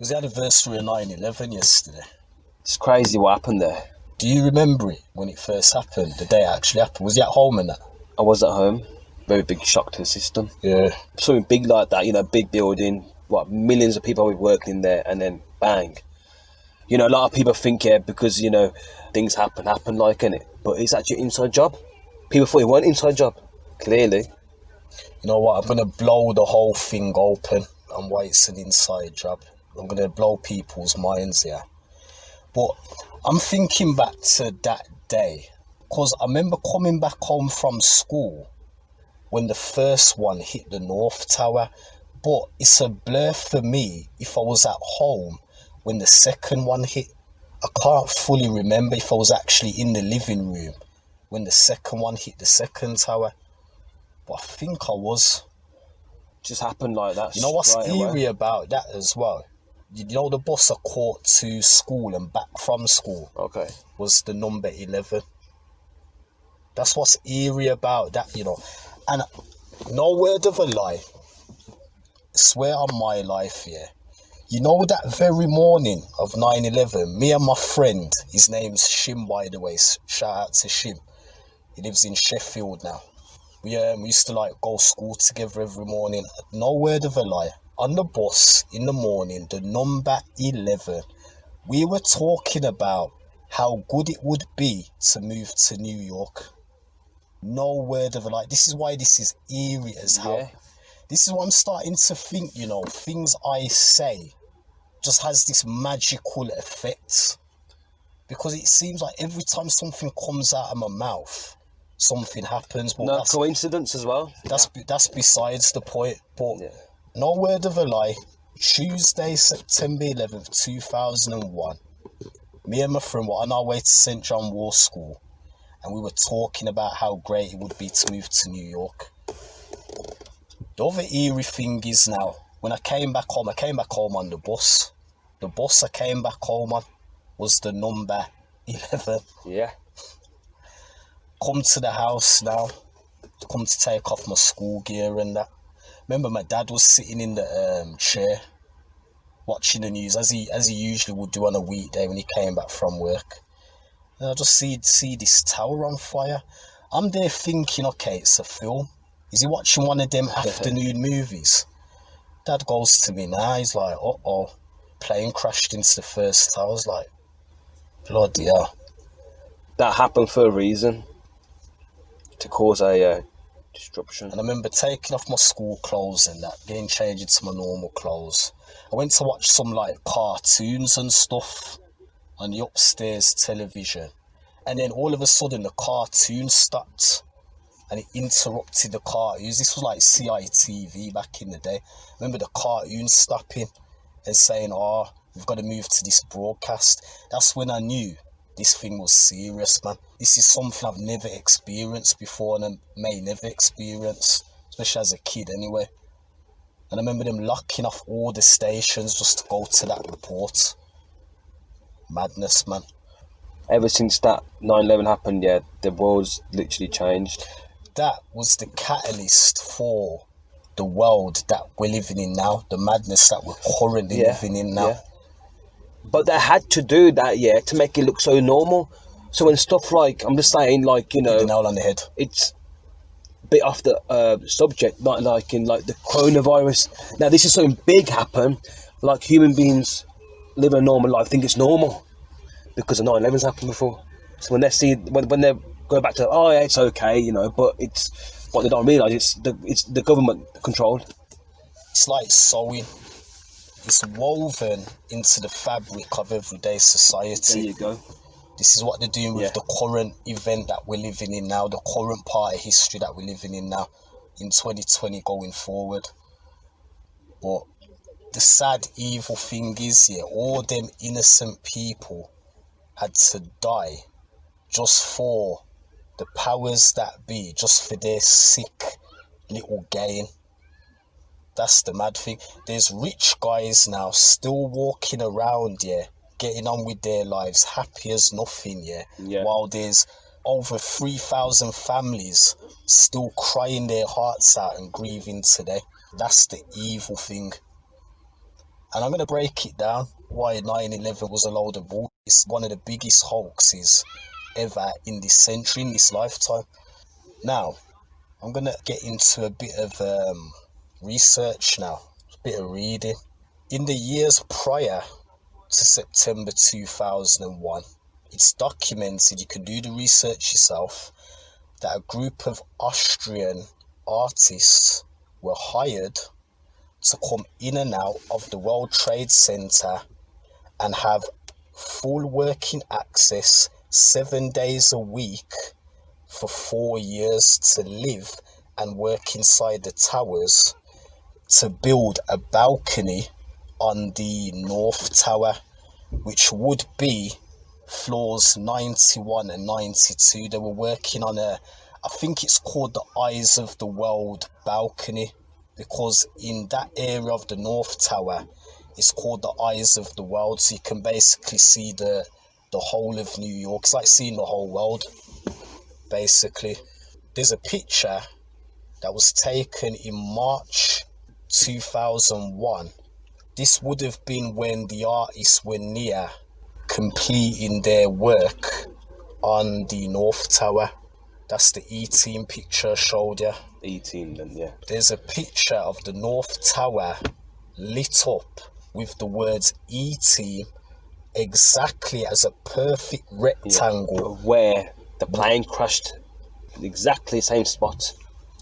was the anniversary of 9/11 yesterday. It's crazy what happened there. Do you remember it when it first happened, the day it actually happened? Was you at home and that? I was at home. Very big shock to the system. Yeah. Something big like that, big building, millions of people were working in there, and then bang. A lot of people think, because, things happen like, innit? But it's actually an inside job. People thought it weren't an inside job, clearly. You know what? I'm going to blow the whole thing open and why it's an inside job. I'm going to blow people's minds here. But I'm thinking back to that day, because I remember coming back home from school when the first one hit the North Tower. But it's a blur for me if I was at home when the second one hit. I can't fully remember if I was actually in the living room when the second one hit the second tower. But I think I was. Just happened like that. You know what's eerie about that as well? You know the bus I caught to school and back from school was the number 11. That's what's eerie about that, And no word of a lie, swear on my life, that very morning of 9/11, me and my friend, his name's Shim, by the way, shout out to Shim. He lives in Sheffield now. We used to go school together every morning. No word of a lie. On the bus in the morning, the number 11, we were talking about how good it would be to move to New York. No word of a lie. This is why this is eerie as hell. Yeah. This is what I'm starting to think, things I say just has this magical effect. Because it seems like every time something comes out of my mouth, something happens. But no coincidence as well. That's besides the point. But no word of a lie, Tuesday, September 11th, 2001, me and my friend were on our way to St. John War School, and we were talking about how great it would be to move to New York. The other eerie thing is now, when I came back home on the bus. The bus I came back home on was the number 11. Yeah. Come to the house now, come to take off my school gear and that. Remember, my dad was sitting in the chair watching the news, as he usually would do on a weekday when he came back from work. And I just see this tower on fire. I'm there thinking, okay, it's a film. Is he watching one of them afternoon movies? Dad goes to me now, he's like, uh-oh, plane crashed into the first tower. I was like, bloody hell. That happened for a reason, to cause a disruption. And I remember taking off my school clothes and that, getting changed into my normal clothes. I went to watch some cartoons and stuff on the upstairs television, and then all of a sudden the cartoon stopped and it interrupted the cartoons. This was like CITV back in the day. I remember the cartoon stopping and saying, we've got to move to this broadcast. That's when I knew this thing was serious, man. This is something I've never experienced before, and I may never experience, especially as a kid anyway. And I remember them locking off all the stations just to go to that report. Madness, man. Ever since that 9/11 happened, the world's literally changed. That was the catalyst for the world that we're living in now, the madness that we're currently living in now. Yeah. But they had to do that, to make it look so normal. So when stuff I'm just saying, the nail on the head. It's a bit off the subject, not in the coronavirus. Now, this is something big happen, human beings live a normal life, think it's normal, because the 9/11's happened before. So when they see, when they go back to, it's okay, but it's what they don't realise, it's the government controlled. It's like sewing. It's woven into the fabric of everyday society. There you go. This is what they're doing with the current event that we're living in now, the current part of history that we're living in now, in 2020 going forward. But the sad, evil thing is, all them innocent people had to die just for the powers that be, just for their sick little gain. That's the mad thing. There's rich guys now still walking around, getting on with their lives, happy as nothing, while there's over 3,000 families still crying their hearts out and grieving today. That's the evil thing. And I'm going to break it down why 9/11 was a load of bull. It's one of the biggest hoaxes ever in this century, in this lifetime. Now, I'm going to get into a bit of research now, a bit of reading. In the years prior to September 2001, it's documented, you can do the research yourself, that a group of Austrian artists were hired to come in and out of the World Trade Center and have full working access 7 days a week for 4 years to live and work inside the towers to build a balcony on the North Tower, which would be floors 91 and 92. They were working on I think it's called the Eyes of the World balcony, because in that area of the North Tower, it's called the Eyes of the World. So you can basically see the whole of New York. It's like seeing the whole world, basically. There's a picture that was taken in March 2001. This would have been when the artists were near completing their work on the North Tower. That's the E-Team picture I showed you. E-Team then, yeah. There's a picture of the North Tower lit up with the words E-Team exactly as a perfect rectangle. Yeah, where the plane crashed, exactly the same spot.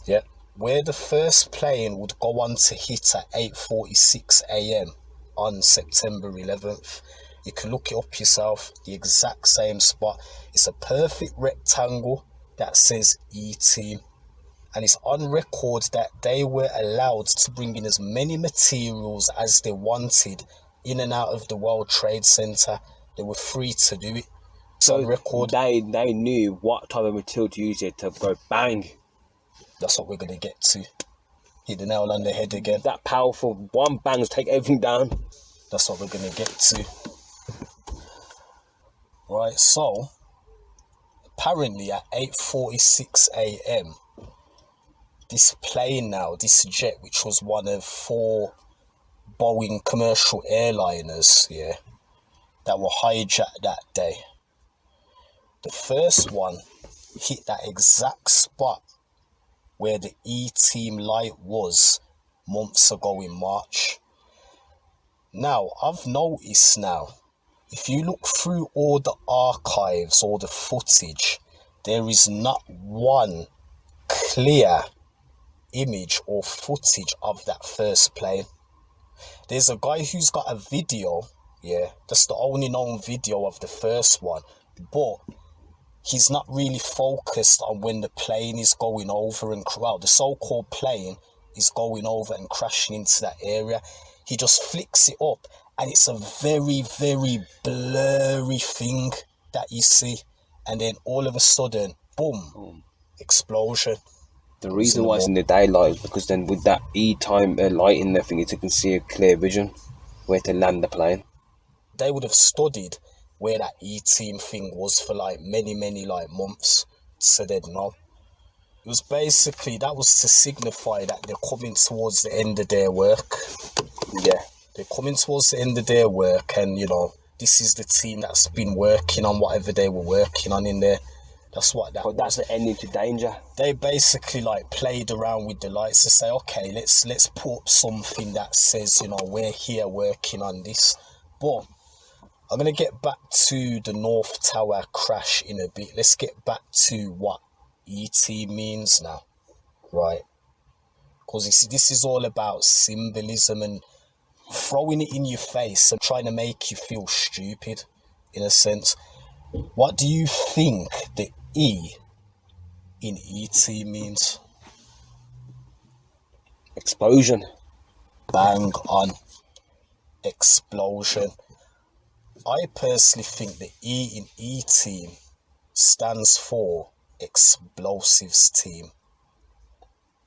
Yeah, where the first plane would go on to hit at 8:46 a.m. on September 11th. You can look it up yourself, the exact same spot. It's a perfect rectangle that says E-Team. And it's on record that they were allowed to bring in as many materials as they wanted in and out of the World Trade Center. They were free to do it. It's on record. They knew what type of material to use it to go bang. That's what we're going to get to. Hit the nail on the head again. That powerful, one bang to take everything down. That's what we're going to get to. Right, so apparently at 8:46 a.m, this plane now, this jet, which was one of 4 Boeing commercial airliners, that were hijacked that day. The first one hit that exact spot where the E-Team light was months ago in March. Now, I've noticed now, if you look through all the archives or the footage, there is not one clear image or footage of that first plane. There's a guy who's got a video, that's the only known video of the first one, but he's not really focused on when the plane is going over and the so-called plane is going over and crashing into that area. He just flicks it up and it's a very, very blurry thing that you see, and then all of a sudden, boom, explosion. The reason why it's in the daylight is because then with that E-Time light in there thing, you can see a clear vision where to land the plane. They would have studied where that E-Team thing was for like many months, so they'd know. It was basically, that was to signify that they're coming towards the end of their work. Yeah. They're coming towards the end of their work, and this is the team that's been working on whatever they were working on in there. That's what that was. That's the ending to danger. They basically played around with the lights to say, okay, let's put up something that says, we're here working on this. But I'm going to get back to the North Tower crash in a bit. Let's get back to what E.T. means now, right? Because this is all about symbolism and throwing it in your face and trying to make you feel stupid, in a sense. What do you think the E in E.T. means? Explosion. Bang on. Explosion. I personally think the E in E-Team stands for Explosives Team.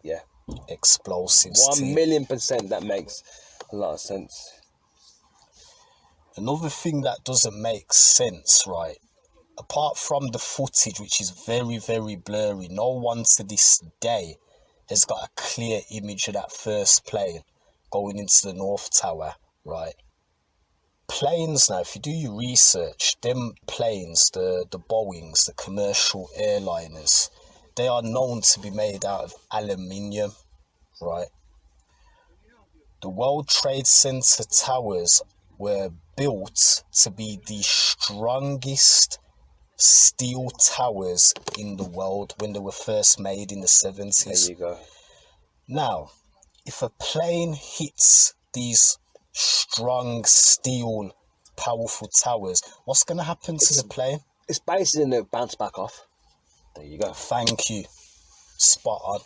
Yeah. Explosives Team. 1,000,000% that makes a lot of sense. Another thing that doesn't make sense, right? Apart from the footage, which is very, very blurry, no one to this day has got a clear image of that first plane going into the North Tower right? Planes now, if you do your research, them planes, the Boeings, the commercial airliners, they are known to be made out of aluminium, right? The World Trade Center towers were built to be the strongest steel towers in the world when they were first made in the 70s. There you go. Now, if a plane hits these strong steel powerful towers, what's going to happen to the plane? It's basically going to bounce back off. There you go. Thank you. Spot on.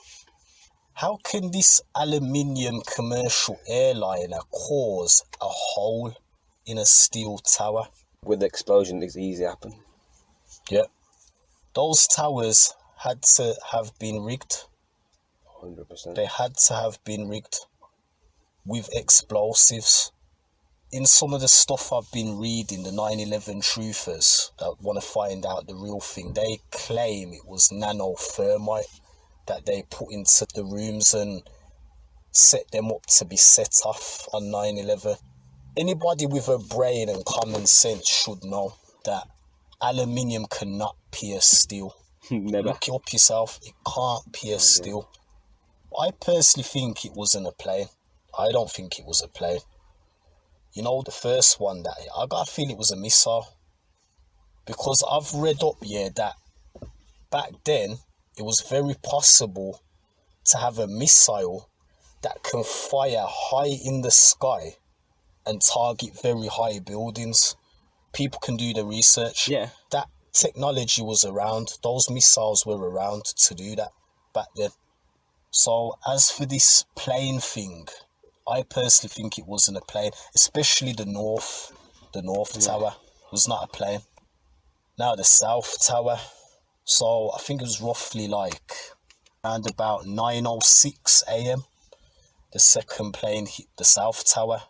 How can this aluminium commercial airliner cause a hole in a steel tower? With the explosion, it's easy to happen. Yep. Those towers had to have been rigged. 100%. They had to have been rigged with explosives. In some of the stuff I've been reading, the 9/11 truthers that want to find out the real thing, they claim it was nanothermite that they put into the rooms and set them up to be set off on 9/11. Anybody with a brain and common sense should know that aluminium cannot pierce steel. Never. Look it up yourself, it can't pierce steel. I personally think it wasn't a plane. I don't think it was a plane. You know, the first one that I got a feel it was a missile. Because I've read up here that back then it was very possible to have a missile that can fire high in the sky and target very high buildings. People can do the research. Yeah. That technology was around. Those missiles were around to do that back then. So as for this plane thing, I personally think it wasn't a plane, especially the North Tower was not a plane. Now the South Tower, so I think it was roughly like around about 9:06 a.m. the second plane hit the South Tower.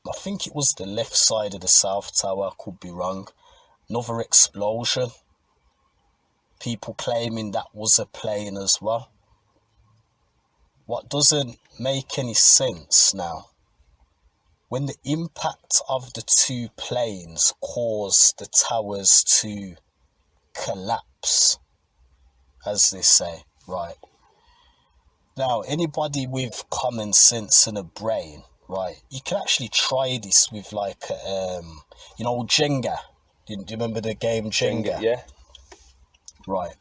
I think it was the left side of the South Tower, I could be wrong. Another explosion. People claiming that was a plane as well. What doesn't make any sense now, when the impact of the two planes caused the towers to collapse, as they say, right? Now, anybody with common sense and a brain, right, you can actually try this with like, Jenga. Do you remember the game Jenga? Yeah. Right.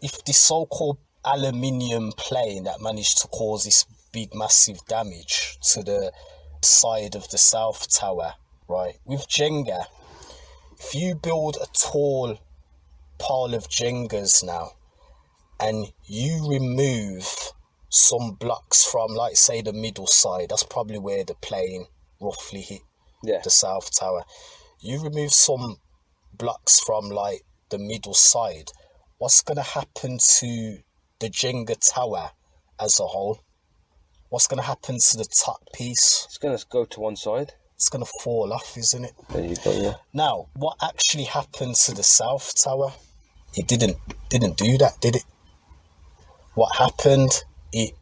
If the so-called aluminium plane that managed to cause this big massive damage to the side of the South Tower, right, with Jenga, if you build a tall pile of Jengas now and you remove some blocks from, like, say, the middle side, that's probably where the plane roughly hit the South Tower. You remove some blocks from, like, the middle side, what's going to happen to the Jenga tower as a whole? What's going to happen to the top piece? It's going to go to one side. It's going to fall off, isn't it? There you go, yeah. Now, what actually happened to the South Tower? It didn't do that, did it? What happened? It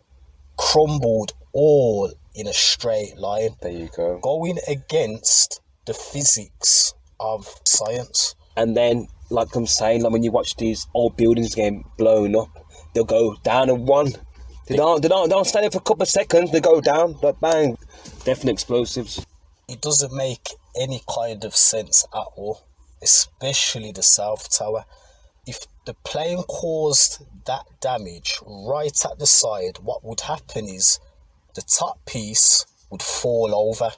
crumbled all in a straight line. There you go. Going against the physics of science. And then, like I'm saying, like when you watch these old buildings getting blown up, they'll go down in one. They don't stay there for a couple of seconds. They go down, like bang, definite explosives. It doesn't make any kind of sense at all, especially the South Tower. If the plane caused that damage right at the side, what would happen is the top piece would fall over.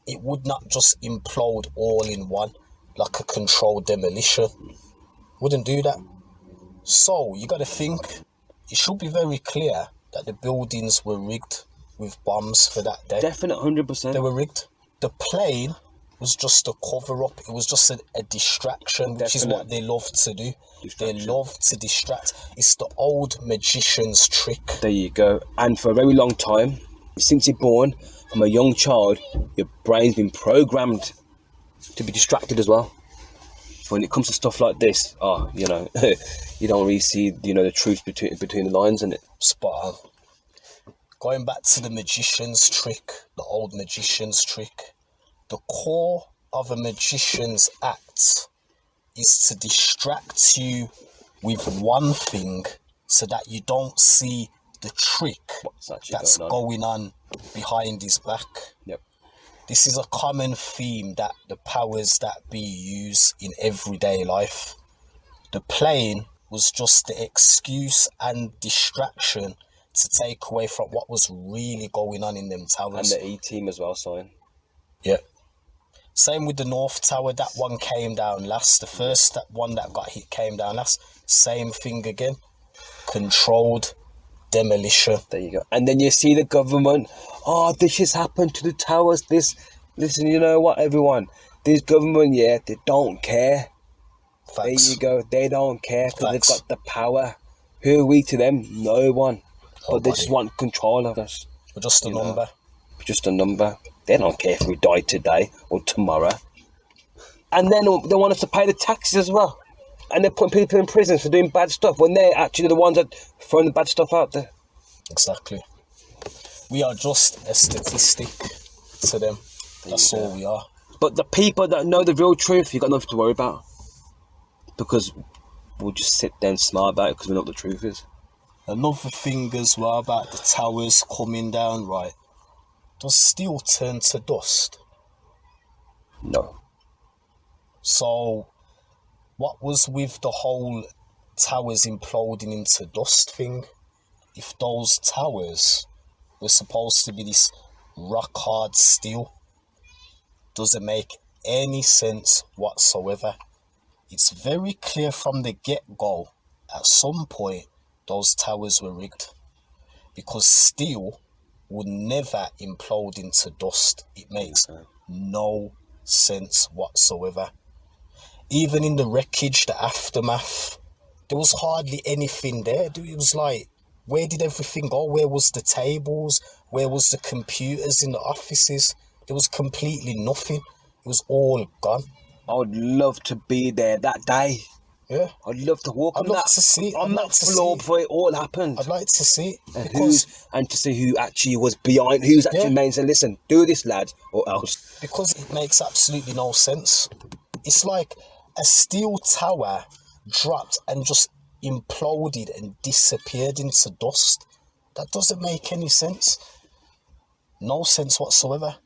It would not just implode all in one, like a controlled demolition. Wouldn't do that. So you got to think, it should be very clear that the buildings were rigged with bombs for that day. Definite 100%. They were rigged. The plane was just a cover-up. It was just a distraction, which is what they love to do. They love to distract. It's the old magician's trick. There you go. And for a very long time, since you're born, from a young child, your brain's been programmed to be distracted as well. When it comes to stuff like this, you don't really see, the truth between the lines in it. Spot on. going back to the magician's trick, the old magician's trick, the core of a magician's act is to distract you with one thing so that you don't see the trick that's going on behind his back. Yep. This is a common theme that the powers that be use in everyday life. The plane was just the excuse and distraction to take away from what was really going on in them towers. And the E-team as well, sign. Yeah. Same with the North Tower. That one came down last. The first one that got hit came down last. Same thing again. Controlled demolition. There you go. And then you see the government, oh, this has happened to the towers. Listen, you know what, everyone? This government, yeah, they don't care. Facts. There you go. They don't care because they've got the power. Who are we to them? No one. But they just want control of us. We're just a number. Just a number. They don't care if we die today or tomorrow. And then they want us to pay the taxes as well. And they're putting people in prison for doing bad stuff when they're actually the ones that throwing the bad stuff out there. Exactly. We are just a statistic to them. That's all we are. But the people that know the real truth, you got nothing to worry about. Because we'll just sit there and smile about it because we know what the truth is. Another thing as well about the towers coming down, right? Does steel turn to dust? No. So, what was with the whole towers imploding into dust thing? If those towers were supposed to be this rock hard steel, doesn't make any sense whatsoever. It's very clear from the get-go, at some point, those towers were rigged. Because steel would never implode into dust. It makes no sense whatsoever. Even in the wreckage, the aftermath, there was hardly anything there. It was like, where did everything go? Where was the tables? Where was the computers in the offices? There was completely nothing. It was all gone. I would love to be there that day. Yeah. I'd love to walk on that. To see it. On that floor before it all happened. I'd like to see it. And to see who actually was behind, who's actually made saying, listen, do this, lad, or else. Because it makes absolutely no sense. It's like a steel tower dropped and just imploded and disappeared into dust. That doesn't make any sense. No sense whatsoever.